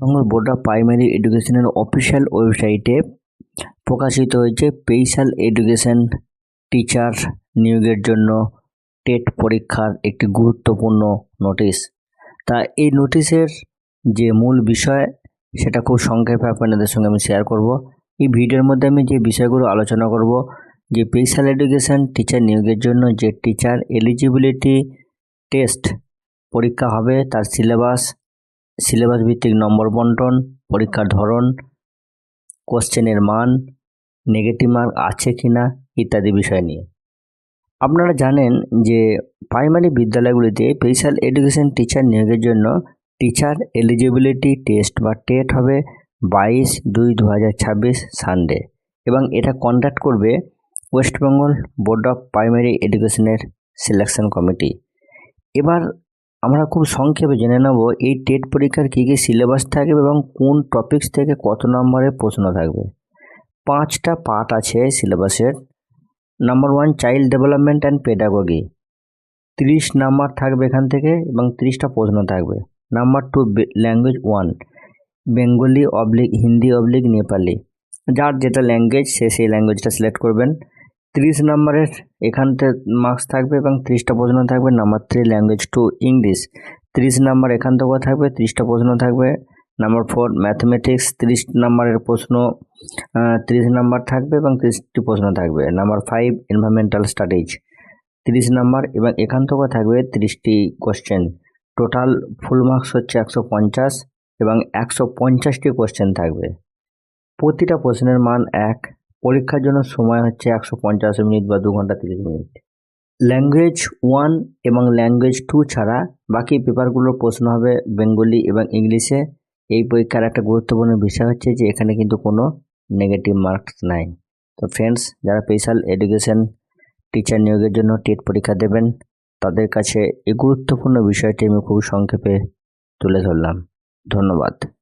Bengal board of primary এডুকেশনের official ওয়েবসাইটে প্রকাশিত হয়েছে স্পেশাল এডুকেশন টিচার নিয়োগের জন্য টেট পরীক্ষার একটি গুরুত্বপূর্ণ নোটিশ। তা এই নোটিশের যে মূল বিষয় সেটা খুব সংক্ষেপে আপনাদের সঙ্গে আমি শেয়ার করব। এই ভিডিওর মধ্যে আমি যে বিষয়গুলো আলোচনা করব, যে স্পেশাল এডুকেশন টিচার নিয়োগের জন্য যে টিচার এলিজিবিলিটি টেস্ট পরীক্ষা হবে, তার সিলেবাস ভিত্তিক নম্বর বন্টন, পরীক্ষার ধরন, কোশ্চেনের মান, নেগেটিভ মার্ক আছে কিনা ইত্যাদি বিষয় নিয়ে। আপনারা জানেন যে প্রাইমারি বিদ্যালয়গুলিতে স্পেশাল এডুকেশন টিচার নিয়োগের জন্য টিচার এলিজিবিলিটি টেস্ট বা টেট হবে 22/2/2026 সানডে, এবং এটা কন্ডাক্ট করবে West Bengal board of primary এডুকেশনের সিলেকশন কমিটি। এবার আমরা খুব সংক্ষেপে জেনে নেব এই টেট পরীক্ষার কী কী সিলেবাস থাকবে এবং কোন টপিকস থেকে কত নম্বরের প্রশ্ন থাকবে। 5টা পার্ট আছে সিলেবাসের। Number 1 child development and pedagogy, 30 number থাকবে এখান থেকে এবং 30টা প্রশ্ন থাকবে। Number 2 language 1 Bengali Hindi Nepali, যার যেটা ল্যাঙ্গুয়েজ সে সেই ল্যাঙ্গুয়েজটা সিলেক্ট করবেন। 30 নাম্বারের এখান থেকে মার্কস থাকবে এবং 30টা প্রশ্ন থাকবে। নাম্বার 3 ল্যাঙ্গুয়েজ 2 ইংলিশ, 30 নাম্বার এখান থেকেও থাকবে, 30টা প্রশ্ন থাকবে। নাম্বার 4 ম্যাথমেটিক্স, 30 নাম্বারের প্রশ্ন 30 নাম্বার থাকবে এবং 30টি প্রশ্ন থাকবে। নাম্বার 5 এনভায়রনমেন্টাল স্টাডিজ, 30 নাম্বার এবং এখান থেকেও থাকবে 30টি কোশ্চেন। টোটাল ফুল মার্কস হচ্ছে 150 এবং 150টি কোশ্চেন থাকবে। প্রতিটা প্রশ্নের মান 1। পরীক্ষার জন্য সময় হচ্ছে 150 মিনিট বা 2 ঘন্টা 30 মিনিট। ল্যাঙ্গুয়েজ 1 এবং ল্যাঙ্গুয়েজ 2 ছাড়া বাকি পেপারগুলোর প্রশ্ন হবে বেঙ্গলি এবং ইংলিশে। এই পরীক্ষার একটা গুরুত্বপূর্ণ বিষয় হচ্ছে যে এখানে কিন্তু কোনো নেগেটিভ মার্কস নাই। তো ফ্রেন্ডস, যারা স্পেশাল এডুকেশন টিচার নিয়োগের জন্য টেট পরীক্ষা দেবেন তাদের কাছে এই গুরুত্বপূর্ণ বিষয়টি আমি খুব সংক্ষেপে তুলে ধরলাম। ধন্যবাদ।